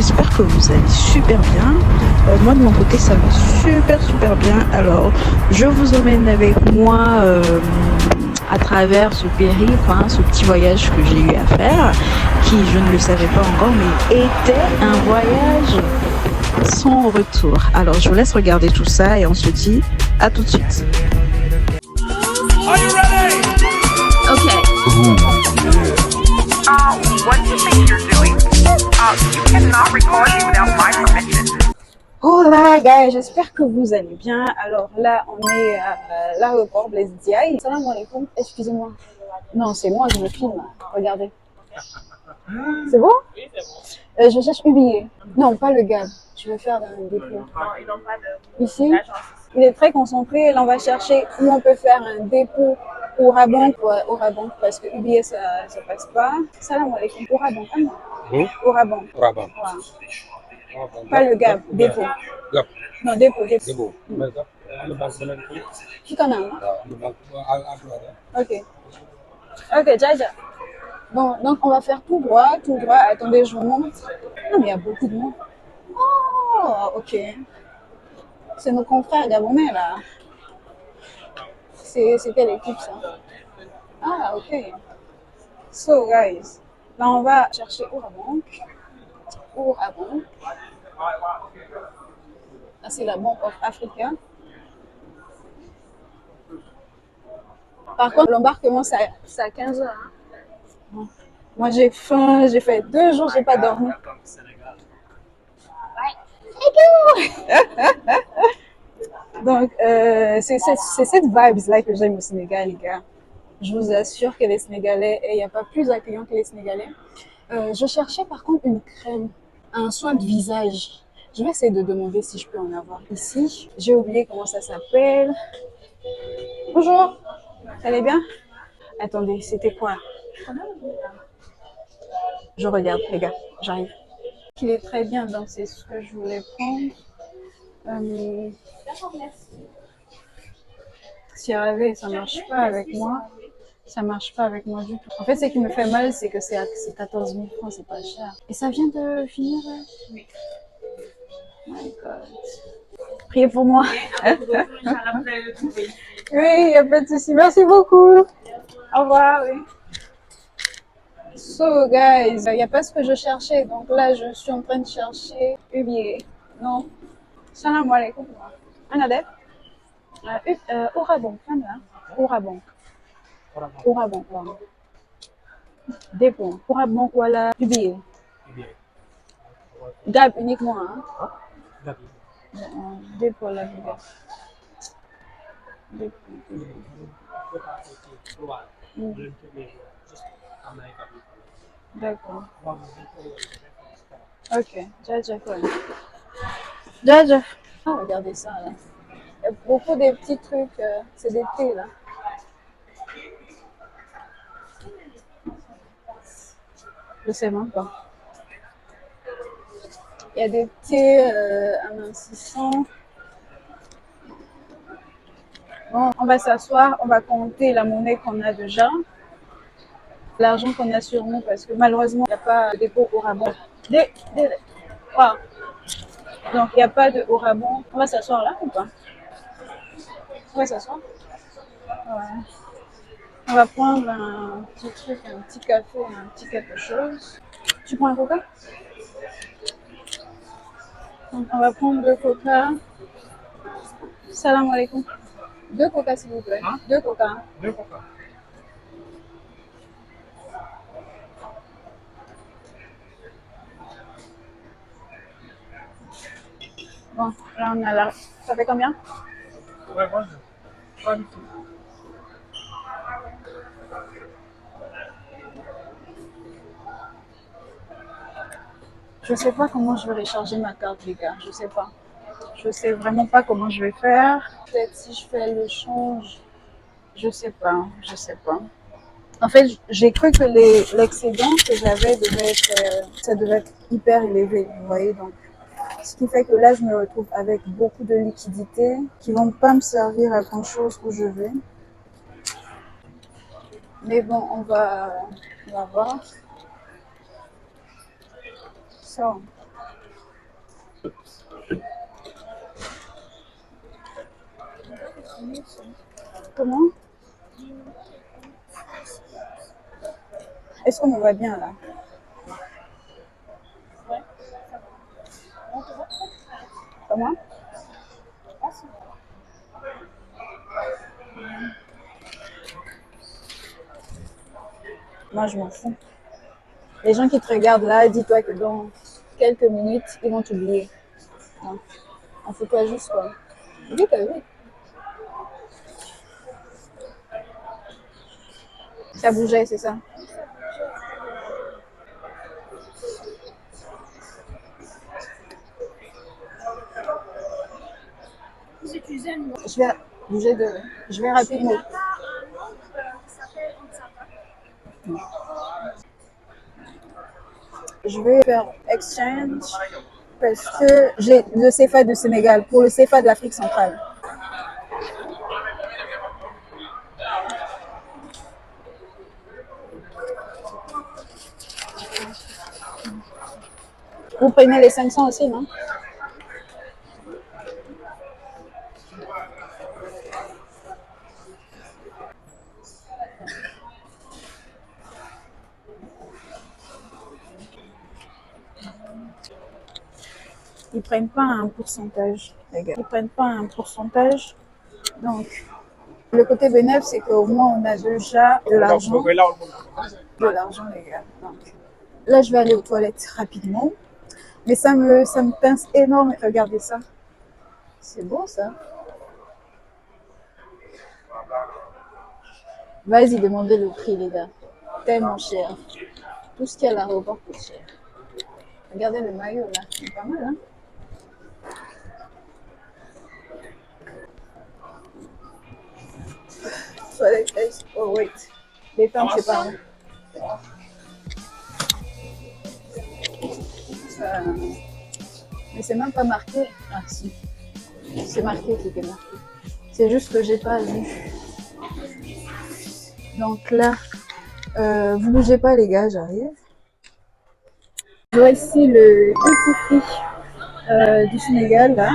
j'espère que vous allez super bien. Moi de mon côté ça va super bien. Alors je vous emmène avec moi à travers ce périple, hein, ce petit voyage que j'ai eu à faire, qui je ne le savais pas encore, mais était un voyage sans retour. Alors je vous laisse regarder tout ça et on se dit à tout de suite. Are you ready? Okay. What do you think you're doing? You cannot record me without my permission. Oh là, gars, j'espère que vous allez bien. Alors là, on est à l'aéroport Blaise Diagne. Salam alaikum, excusez-moi. Non, c'est moi, je me filme. Regardez. C'est bon? Je cherche Ubier. Non, pas le Gab. Je veux faire un dépôt. Non, ils n'ont pas de Ici, d'agence. il est très concentré. Là, on va chercher où on peut faire un dépôt au Rabank. Ouais, au Rabank, parce que Ubier, ça passe pas. Salam alaikum. Au Rabank. Ah non. Au Rabank. Rabam. Ouais. Pas le Gab, dépôt. Gap. Non, dépôt. Debo. Gap. Le bas de la vie. Qui connaît, hein? Le bas à Ok. Ok, Jaja. Bon, donc on va faire tout droit, tout droit. Attendez, je vous montre. Non, mais il y a beaucoup de monde. Oh, ok. C'est nos confrères gabonais, là. C'est quelle équipe, ça? Ah, ok. So, guys, là, on va chercher Orabank. Orabank. Là, c'est la Bank of Africa. Par contre, l'embarquement, c'est à 15h. Hein. Moi, j'ai faim. J'ai fait 2 jours, j'ai pas dormi. Donc, c'est cette vibes-là que j'aime au Sénégal, les gars. Je vous assure que les Sénégalais, il n'y a pas plus accueillant que les Sénégalais. Je cherchais par contre une crème, un soin de visage. Je vais essayer de demander si je peux en avoir ici. J'ai oublié comment ça s'appelle. Bonjour, ça allait bien? Attendez, c'était quoi? Je regarde, les gars, j'arrive. Il est très bien, donc c'est ce que je voulais prendre. Si rêver, ça marche pas avec moi. Ça marche pas avec moi du tout. En fait, ce qui me fait mal, c'est que c'est 14 000 francs, c'est pas cher. Et ça vient de finir? Oui. My God. Priez pour moi. Oui, il n'y a pas de souci. Merci beaucoup. Au revoir. Oui. So, guys, il n'y a pas ce que je cherchais. Donc là, je suis en train de chercher Ubier. Non. Salam alaikum. Anadep. Orabank. Orabank. Orabank. Pardon. Dépôt. Orabank, voilà. Ubier. Gab uniquement. Hein. Dépôt la Gab. D'accord. Ok, Jaja quoi. Jaja. Ah, regardez ça là. Il y a beaucoup de petits trucs, c'est des thés là. Je sais même pas. Il y a des thés amincissants. Bon, on va s'asseoir, on va compter la monnaie qu'on a déjà. L'argent qu'on a sur nous parce que malheureusement, il n'y a pas de dépôt au Rabank. Wow. Donc, il n'y a pas de au Rabank. On va s'asseoir là ou pas? On va s'asseoir? Ouais. On va prendre un petit truc, un petit café, un petit quelque chose. Tu prends un coca? Donc, on va prendre 2 coca. Salam alaikum. 2 coca s'il vous plaît. 2 coca. Bon, là on a la... Ça fait combien? Je sais pas comment je vais recharger ma carte, les gars. Je sais pas. Je sais vraiment pas comment je vais faire. Peut-être si je fais le change. Je sais pas. Je sais pas. En fait, j'ai cru que l'excédent que j'avais devait être, ça devait être hyper élevé, vous voyez. Donc, ce qui fait que là, je me retrouve avec beaucoup de liquidités qui vont pas me servir à grand chose où je vais. Mais bon, on va voir. So, Comment? Est-ce qu'on me voit bien là? Comment? Moi, je m'en fous. Les gens qui te regardent là, dis-toi que dans quelques minutes, ils vont t'oublier. Donc, on fait quoi juste quoi? Vite, vite. Ça bougeait, c'est ça? Je vais bouger de... Je vais rapidement. Je vais faire exchange parce que j'ai le CFA du Sénégal pour le CFA de l'Afrique centrale. Vous prenez les 500 aussi, non? Ils prennent pas un pourcentage, les gars. Ils prennent pas un pourcentage. Donc, le côté bénéfice, c'est qu'au moins on a déjà de l'argent. De l'argent, les gars. Donc, là, je vais aller aux toilettes rapidement. Mais ça me pince énorme. Regardez ça. C'est beau, ça. Vas-y, demandez le prix, les gars. Tellement cher. Tout ce qu'il y a à l'aéroport coûte cher. Regardez le maillot, là. C'est pas mal, hein? Toilette. Oh, wait. Les femmes, c'est pas vrai. Ça... Mais c'est même pas marqué. Ah, si. C'est marqué qui est marqué. C'est juste que j'ai pas vu. Donc là, vous bougez pas, les gars, j'arrive. Voici le petit prix du Sénégal, là.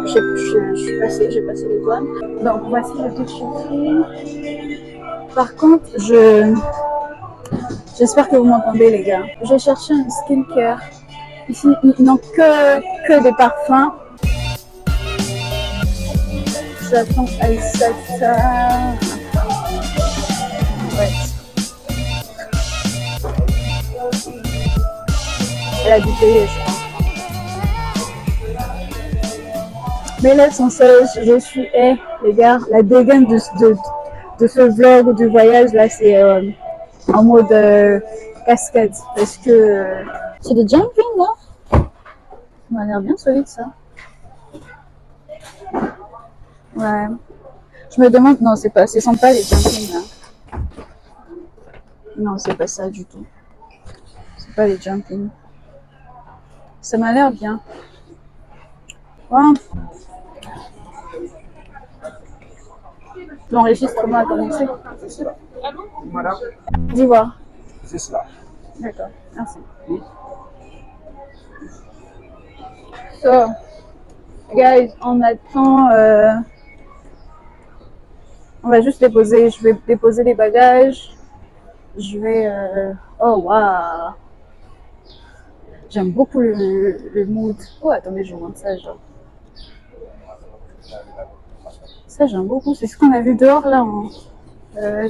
J'ai passé les douanes. Donc voici le petit prix. Par contre, j'espère que vous m'entendez, les gars. Je cherchais un skincare. Ici, ils n'ont que des parfums. J'attends Aïssata. Ouais. Elle a dû payer, je crois. Mais là, sans cesse, je suis, les gars, la dégaine de ce vlog du voyage, là, c'est en mode cascade. Parce que c'est des jumping, là. Ça m'a l'air bien solide, ça. Ouais. Je me demande, non, ce sont pas les jumping, là. Non, c'est pas ça du tout. C'est pas les jumping. Ça m'a l'air bien. Ouais. L'enregistrement a commencé. Madame, Dis voir. c'est cela. D'accord, merci. So, guys, on attend. On va juste déposer. Je vais déposer les bagages. Je vais. Oh, waouh! J'aime beaucoup le mood. Oh, attendez, je vous montre ça, genre. Ça, j'aime beaucoup. C'est ce qu'on a vu dehors, là,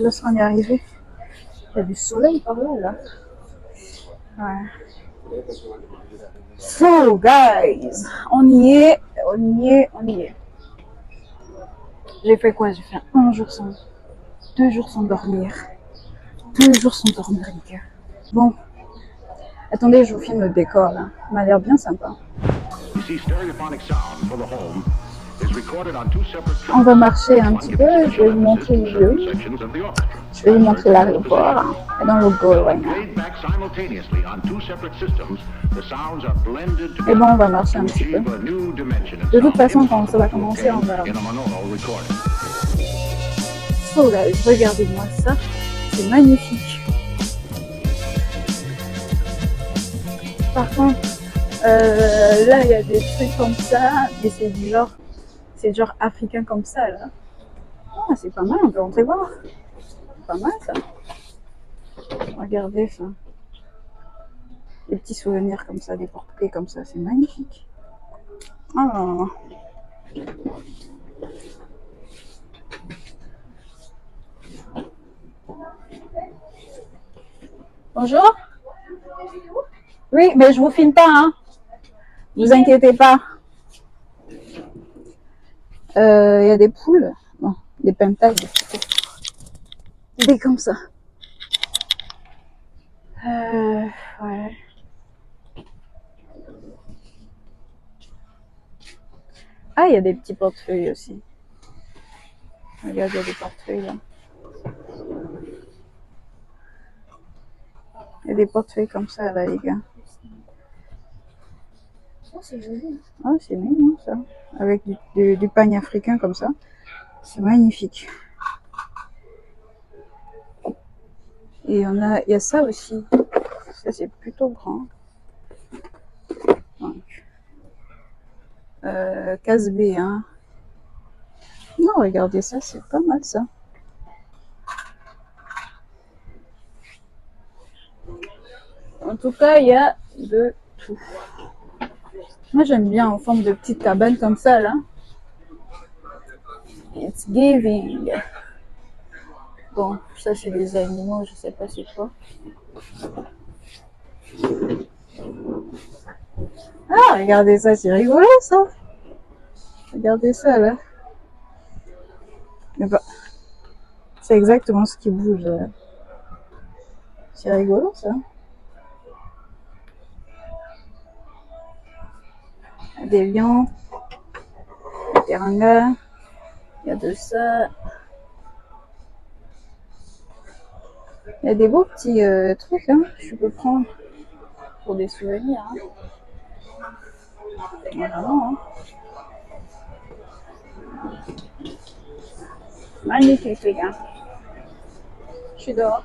lorsqu'on est arrivé. Il y a du soleil par là, là. Ouais. So, guys, on y est. J'ai fait quoi? J'ai fait 1 jour 2 jours sans dormir. 2 jours sans dormir, les gars. Bon. Attendez, je vous filme le décor, là. Il m'a l'air bien sympa. On va marcher un petit peu, je vais vous montrer le jeu. Je vais vous montrer l'aéroport. Et dans le go, ouais. Et bon, on va marcher un petit peu. De toute façon, quand ça va commencer, on va... Oh là, regardez-moi ça. C'est magnifique. Par contre, là, il y a des trucs comme ça, mais c'est genre africain comme ça, là. Ah, c'est pas mal, on peut rentrer voir. C'est pas mal, ça. Regardez ça. Des petits souvenirs comme ça, des portraits comme ça, c'est magnifique. Oh. Bonjour. Oui, mais je vous filme pas, hein. Vous inquiétez pas. Il y a des poules, bon, des pentades, des comme ça. Ouais. Ah, il y a des petits portefeuilles aussi. Regarde, il y a des portefeuilles là. Il y a des portefeuilles comme ça là, les gars. Oh, c'est joli. Ah, c'est mignon ça. Avec du pagne africain comme ça. C'est magnifique. Et il y a ça aussi. Ça, c'est plutôt grand. Donc, case B, hein. Non, regardez ça, c'est pas mal ça. En tout cas, il y a de tout. Moi, j'aime bien en forme de petite cabane comme ça, là. It's giving. Bon, ça, c'est des animaux, je sais pas c'est quoi. Ah, regardez ça, c'est rigolo, ça. Regardez ça, là. Mais bah, c'est exactement ce qui bouge. C'est rigolo, ça. Il y a des lions, des terangas, il y a de ça. Il y a des beaux petits trucs, hein, que je peux prendre pour des souvenirs. Hein. Vraiment, hein. Magnifique, les gars. Je suis dehors.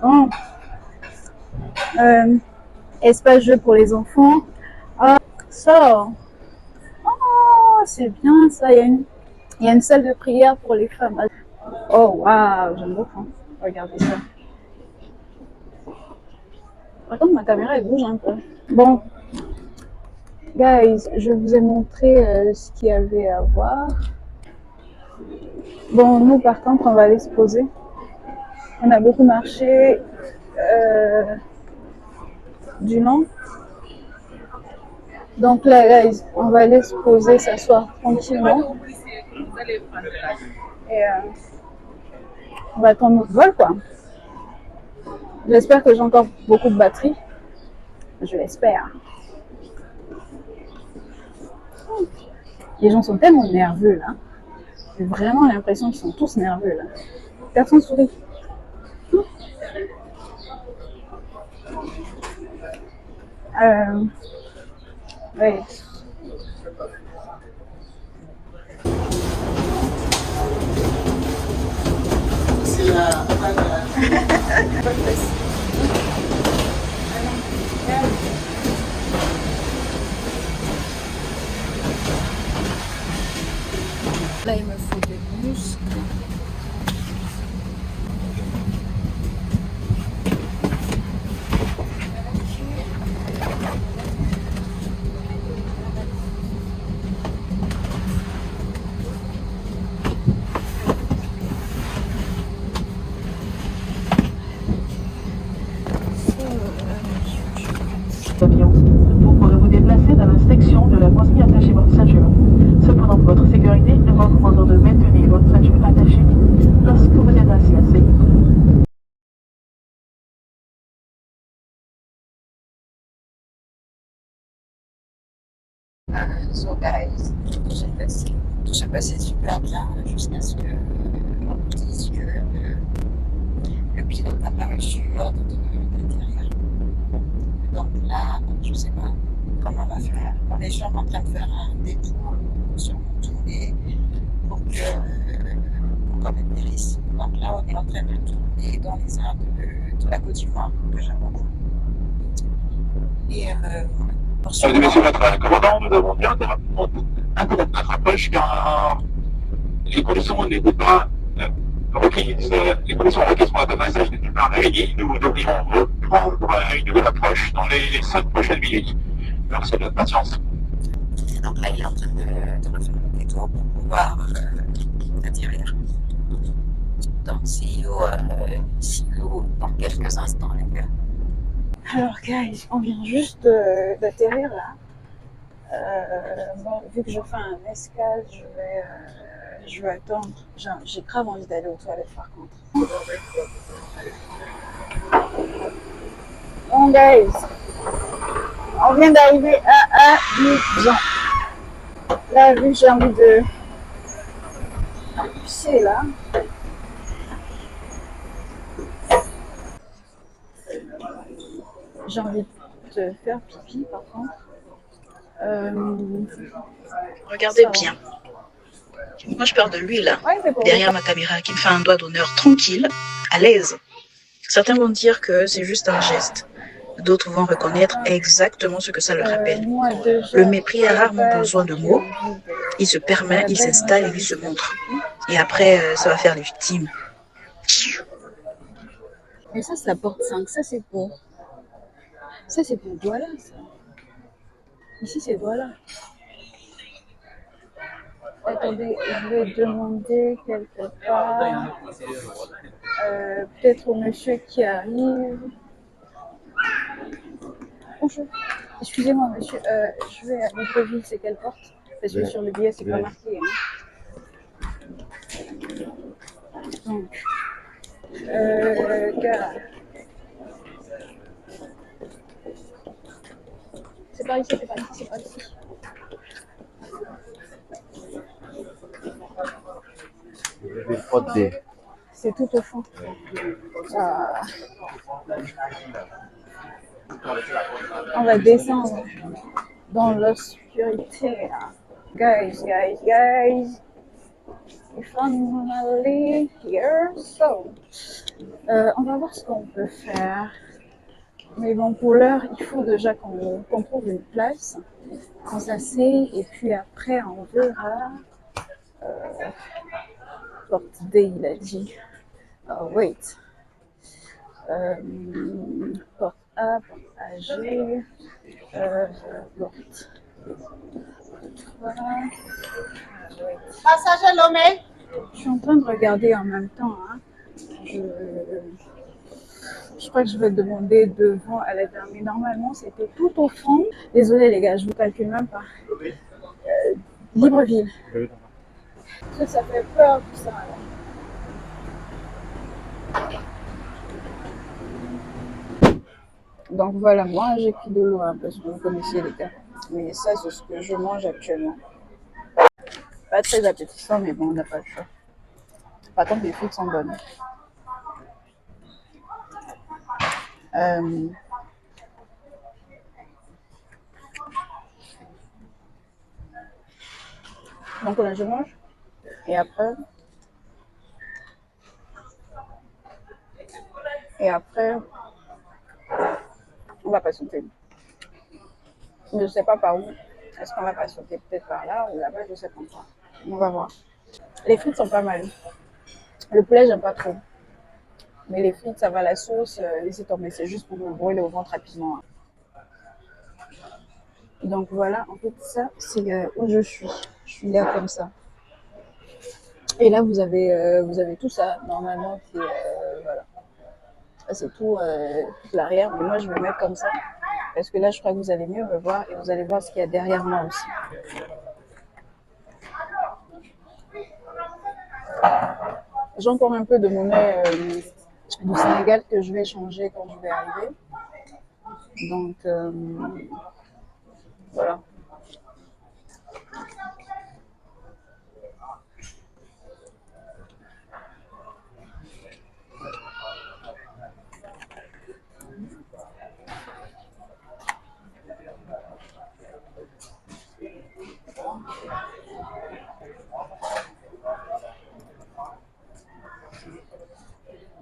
Bon. Espace jeu pour les enfants. Ah, ça. Oh, c'est bien ça. Il y a une salle de prière pour les femmes. Oh, waouh, j'aime beaucoup. Regardez ça. Par contre, ma caméra, elle bouge un peu. Bon, guys, je vous ai montré ce qu'il y avait à voir. Bon, nous, par contre, on va aller se poser. On a beaucoup marché du long. Donc là, guys, on va aller se poser, s'asseoir tranquillement. Et on va attendre notre vol, quoi. J'espère que j'ai encore beaucoup de batterie. Je l'espère. Les gens sont tellement nerveux, là. J'ai vraiment l'impression qu'ils sont tous nerveux, là. Personne sourit. Ouais. Là, il me faut des muscles. Vous pourrez vous déplacer dans la section de la consigne attachée votre ceinture. Cependant, pour votre sécurité, nous vous recommandons de maintenir votre ceinture attachée lorsque vous êtes assis. So guys, tout s'est passé super bien jusqu'à ce que on nous dise que le pilote n'a pas reçu l'ordre de l'intérieur. Donc là, je sais pas comment on va faire. On est sûrement en train de faire un détour sur mon tournée pour qu'on atterrisse. Donc là, on est en train de tourner dans les arbres de la Côte d'Ivoire que j'aime beaucoup. Et Mesdames et messieurs, votre commandant, nous avons bien rapidement interrompu notre approche car les conditions n'étaient pas requises. Les conditions requises pour l'atterrissage n'étaient pas réunies. Nous devrions reprendre une nouvelle approche dans les 5 prochaines minutes. Merci de votre patience. donc là, il est en train de refaire le détour pour pouvoir atterrir. Donc, see you dans quelques instants, les gars. Alors, guys, on vient juste d'atterrir là. Bon, vu que je fais un escale, je vais attendre. J'ai grave envie d'aller aux toilettes par contre. Bon, guys, on vient d'arriver à Abidjan. Là, vu que j'ai envie de pisser là. J'ai envie de faire pipi par contre. Regardez bien. Moi, je parle de lui, là, Ouais, c'est pour derrière ma caméra, qui me fait un doigt d'honneur tranquille, à l'aise. Certains vont dire que c'est juste un geste. D'autres vont reconnaître exactement ce que ça leur rappelle. moi, déjà, Le mépris a rarement à la besoin de base, mots. j'ai envie de- Il se à permet, la il base, moi, s'installe j'ai et envie il se de faire montre. pipi. Et après, ça va faire les victimes. Mais ça porte 5. Ça, c'est pour. Ça, c'est pour Douala, ça. Ici, c'est Douala. Attendez, je vais demander quelque part. Peut-être au monsieur qui arrive. Bonjour. Excusez-moi, monsieur. Je vais à Libreville, c'est quelle porte? Parce que sur le billet, c'est pas marqué. Hein. Donc, gare. C'est par ici, c'est par ici, c'est par ici. C'est tout au fond. Ah. On va descendre dans l'obscurité. Guys. We're finally here. So, on va voir ce qu'on peut faire. Mais bon, pour l'heure, il faut déjà qu'on trouve une place, qu'on s'assied, et puis après, on verra. Porte D, il a dit. Oh, wait. Porte A, porte AG, porte 3. Passager Lomé. Je suis en train de regarder en même temps. Hein. Je crois que je vais demander devant à la dame. Mais normalement, c'était tout au fond. Désolée les gars, je vous calcule même pas. Libreville. Ça fait peur tout ça. Là. Donc voilà, moi j'ai pris de l'eau hein, parce que vous connaissez les gars. Mais ça, c'est ce que je mange actuellement. Pas très appétissant, mais bon, on n'a pas le choix. Par contre, les frites sont bonnes. Donc là, je mange. Et après, on va patienter. Je ne sais pas par où. Est-ce qu'on va patienter peut-être par là ou là-bas, je sais pas encore. On va voir. Les frites sont pas mal. Le poulet, j'aime pas trop. Mais les frites, ça va, la sauce, laissez tomber. C'est juste pour me brûler au ventre rapidement. Donc voilà, en fait, ça, c'est où je suis. Je suis là comme ça. Et là, vous avez tout ça, normalement, qui voilà. Ça, c'est tout l'arrière. Mais moi, je vais mettre comme ça. Parce que là, je crois que vous allez mieux me voir et vous allez voir ce qu'il y a derrière moi aussi. J'ai encore un peu de monnaie du Sénégal que je vais changer quand je vais arriver. Donc, voilà.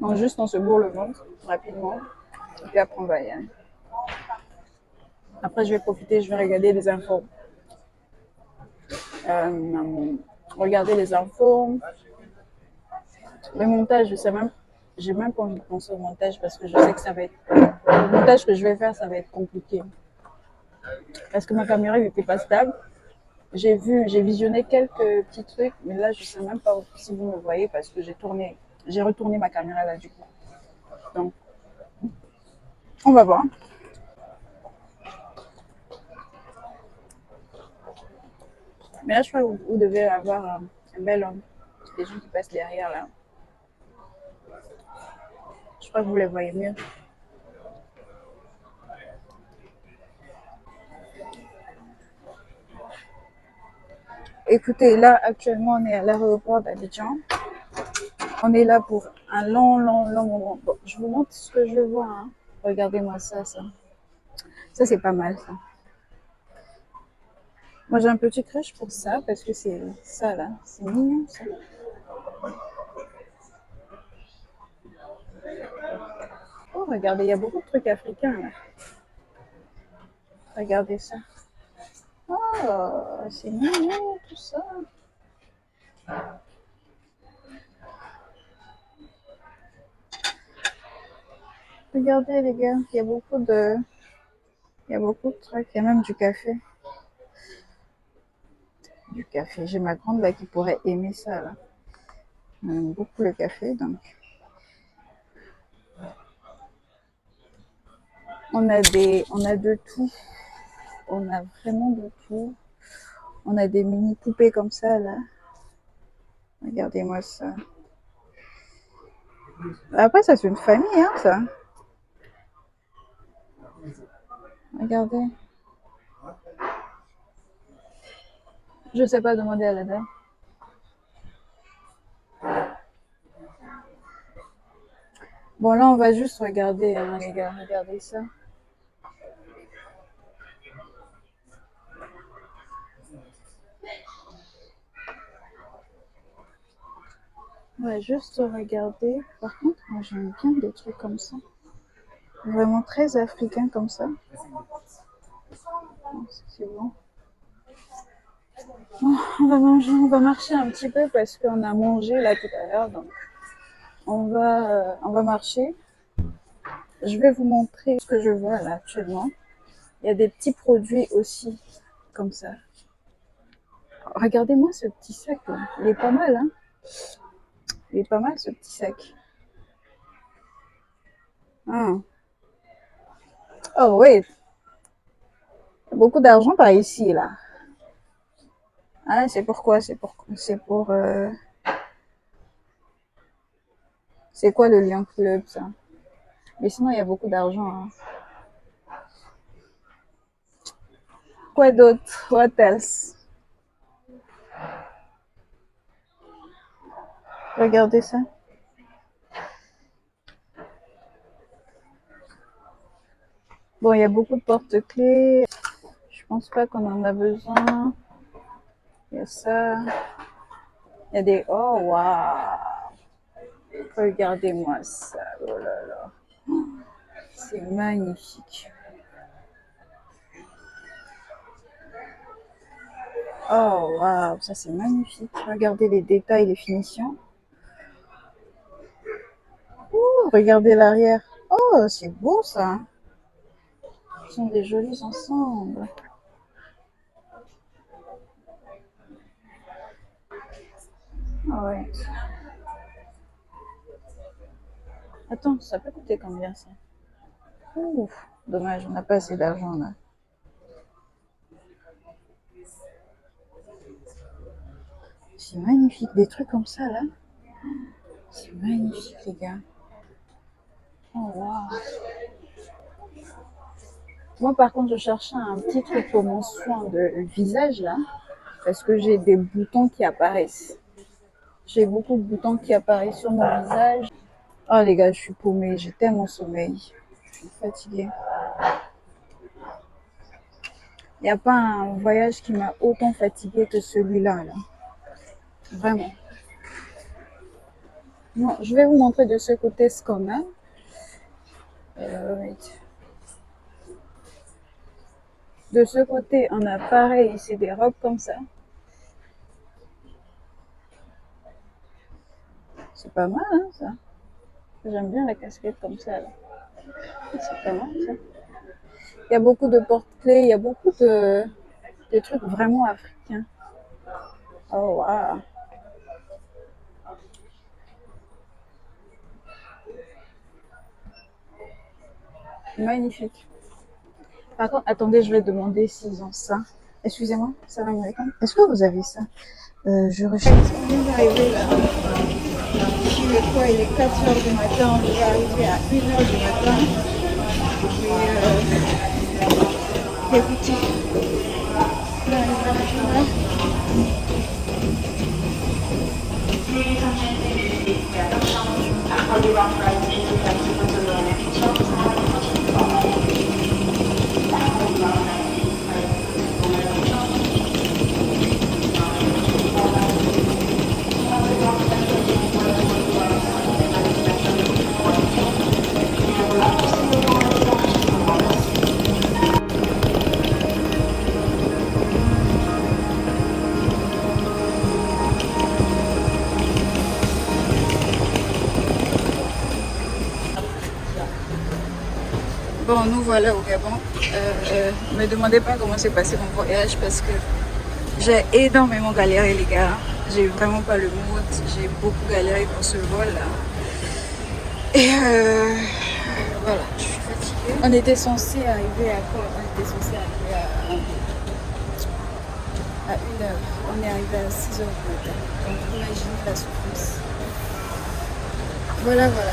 Donc juste on se bourre le ventre rapidement. Et puis après on va y aller. Après je vais profiter, je vais regarder les infos. Regarder les infos. Le montage, je sais même, j'ai même pas envie de penser au montage parce que je sais que ça va être, le montage que je vais faire, ça va être compliqué. Parce que ma caméra n'était pas stable. J'ai visionné quelques petits trucs, mais là, je sais même pas si vous me voyez parce que j'ai retourné ma caméra là du coup. Donc, on va voir. Mais là, je crois que vous devez avoir un bel homme. Les gens qui passent derrière là. Je crois que vous les voyez mieux. Écoutez, là, actuellement, on est à l'aéroport d'Abidjan. On est là pour un long moment. Bon, je vous montre ce que je vois. Hein. Regardez-moi ça. Ça, c'est pas mal, ça. Moi, j'ai un petit crush pour ça, parce que c'est ça, là. C'est mignon, ça. Oh, regardez, il y a beaucoup de trucs africains, là. Regardez ça. Oh, c'est mignon, tout ça. Regardez, les gars, il y a beaucoup de trucs. Il y a même du café. Du café. J'ai ma grande, là, qui pourrait aimer ça, là. On aime beaucoup le café, donc... On a de tout. On a vraiment de tout. On a des mini poupées comme ça, là. Regardez-moi ça. Après, ça, c'est une famille, hein, ça. Regardez. Je sais pas demander à la dame. Bon, là, on va juste regarder, hein, les gars. Regardez ça. Ouais, juste regarder. Par contre, moi, j'aime bien des trucs comme ça. Vraiment très africain comme ça. C'est bon. Bon, on va manger, on va marcher un petit peu parce qu'on a mangé là tout à l'heure. Donc, on va marcher. Je vais vous montrer ce que je vois là actuellement. Il y a des petits produits aussi comme ça. Regardez-moi ce petit sac là. Il est pas mal, hein. Il est pas mal ce petit sac. Ah. Oh oui. Beaucoup d'argent par ici là. Ah, c'est pourquoi? C'est quoi le Lion Club ça? Mais sinon il y a beaucoup d'argent. Hein. Quoi d'autre? What else? Regardez ça. Bon, il y a beaucoup de porte-clés. Je pense pas qu'on en a besoin. Il y a ça. Il y a des... Oh, waouh! Regardez-moi ça. Oh là là. C'est magnifique. Oh, waouh! Ça, c'est magnifique. Regardez les détails, les finitions. Ouh, regardez l'arrière. Oh, c'est beau ça. Ils sont des jolis ensembles. Ah ouais. Attends, ça peut coûter combien ça? Ouf, dommage, on n'a pas assez d'argent là. C'est magnifique, des trucs comme ça là. C'est magnifique les gars. Oh waouh. Moi par contre je cherchais un petit truc pour mon soin de visage là. Parce que j'ai des boutons qui apparaissent. J'ai beaucoup de boutons qui apparaissent sur mon visage. Oh les gars, je suis paumée, j'ai tellement sommeil. Je suis fatiguée. Il n'y a pas un voyage qui m'a autant fatiguée que celui-là. Là. Vraiment. Non, je vais vous montrer de ce côté ce qu'on a. Wait. De ce côté, on a pareil ici des robes comme ça. C'est pas mal, hein, ça. J'aime bien la casquette comme ça. Là. C'est pas mal, ça. Il y a beaucoup de porte-clés, il y a beaucoup de trucs vraiment africains. Oh, waouh. Magnifique. Par contre, attendez, je vais demander s'ils ont ça. Excusez-moi, salam alaikum. Est-ce que vous avez ça Je recherche. On vient d'arriver là. Il est quoi? Il est 4 heures du matin. On va arriver à 1 heure du matin. Et les boutiques. Là, là. Bon, nous voilà au Gabon. Ne me demandez pas comment s'est passé mon voyage parce que j'ai énormément galéré, les gars. J'ai vraiment pas le mood. J'ai beaucoup galéré pour ce vol là. Et voilà, je suis fatiguée. On était censé arriver à quoi? On était censé arriver à 1 heure. On est arrivé à 6 heures du matin. Donc imaginez la souffrance. Voilà, voilà.